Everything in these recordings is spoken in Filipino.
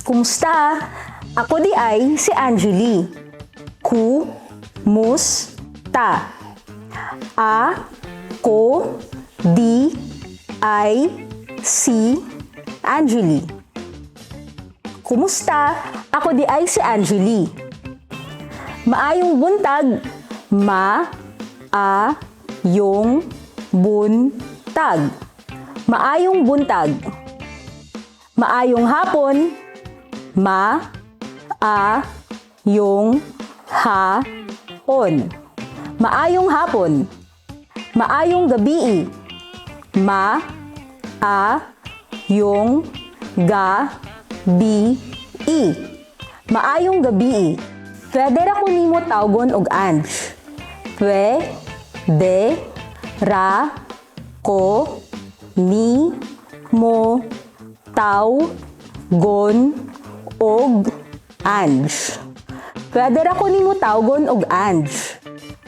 Kumusta? Ako di ay si Angeli. Ku-mus-ta. A-ko di ay si Angeli. Kumusta? Ako di ay si Angeli. Maayong buntag. Ma-a-yung buntag. Maayong buntag. Maayong hapon. Ma-a-yung hapon. Maayong hapon. Maayong gabi. Ma-a-yung gabi. Maayong gabi. Pwede ra ko nimo tawgon og Ange. Pwede ra ko ni mo tawgon og Ange. Pwede ra ko nimo tawgon og Ange.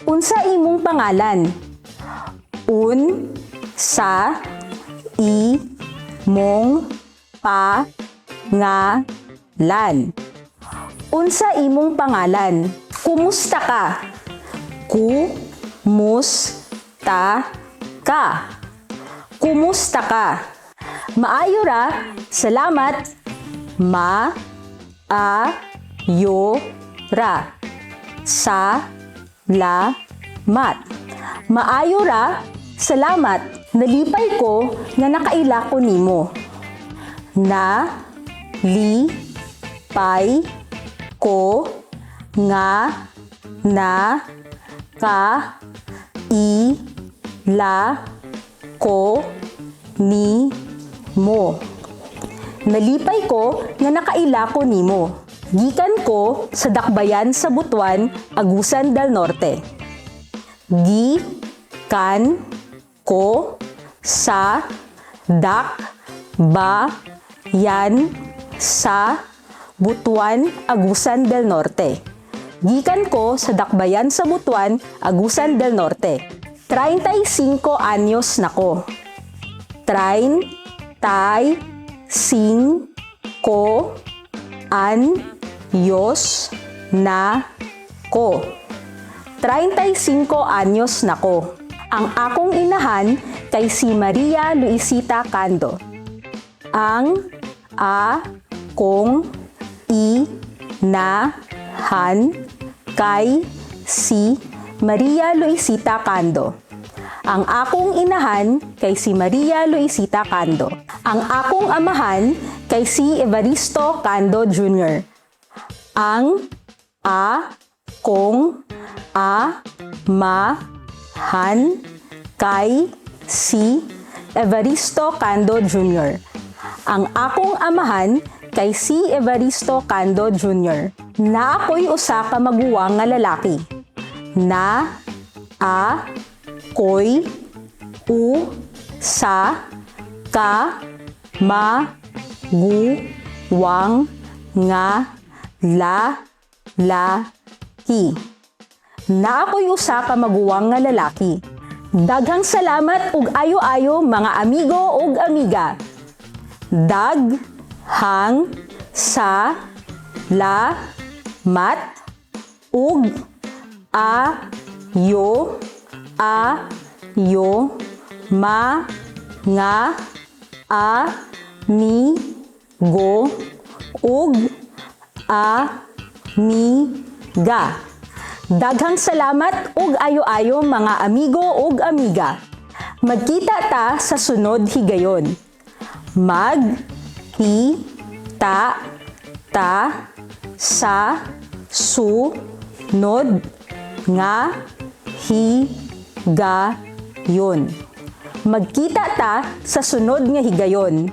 Unsa imong pangalan? Unsa imong pangalan? Unsa imong pangalan? Kumusta ka? Kumusta ka? Kumusta ka? Maayo ra? Salamat. Ma-a-yo ra. Sa-la-mat. Maayo ra? Salamat. Nalipay ko nga nakaila ko nimo. Na-li-pay ko nga na-ka-ila ko nimo. Nalipay ko nga nakaila ko nimo. Gikan ko sa dakbayan sa Butuan, Agusan del Norte. Gikan ko sa dakbayan sa Butuan, Agusan del Norte. Gikan ko sa dakbayan sa Butuan, Agusan del Norte. 35 anyos na ko. 35 anyos na ko. 35 anyos na ko. Ang akong inahan kay si Maria Luisita Cando. Ang akong inahan kay si Maria Luisita Cando. Ang akong inahan kay si Maria Luisita Cando. Ang akong amahan kay si Evaristo Cando Jr. Ang akong amahan kay si Evaristo Cando Jr. Ang akong amahan kay si Evaristo Cando Jr. Na ako'y usa ka maguwang nga lalaki. Na ako'y usa ka maguwang nga lalaki. Na ako'y usa ka maguwang nga lalaki. Daghang salamat ug ayo-ayo mga amigo ug amiga. Daghang salamat ug ayo-ayo mga amigo ug amiga. Daghang salamat ug ayo-ayo mga amigo ug amiga. Magkita ta sa sunod higayon. Magkita ta sa sunod nga higayon. Magkita ta sa sunod nga higayon.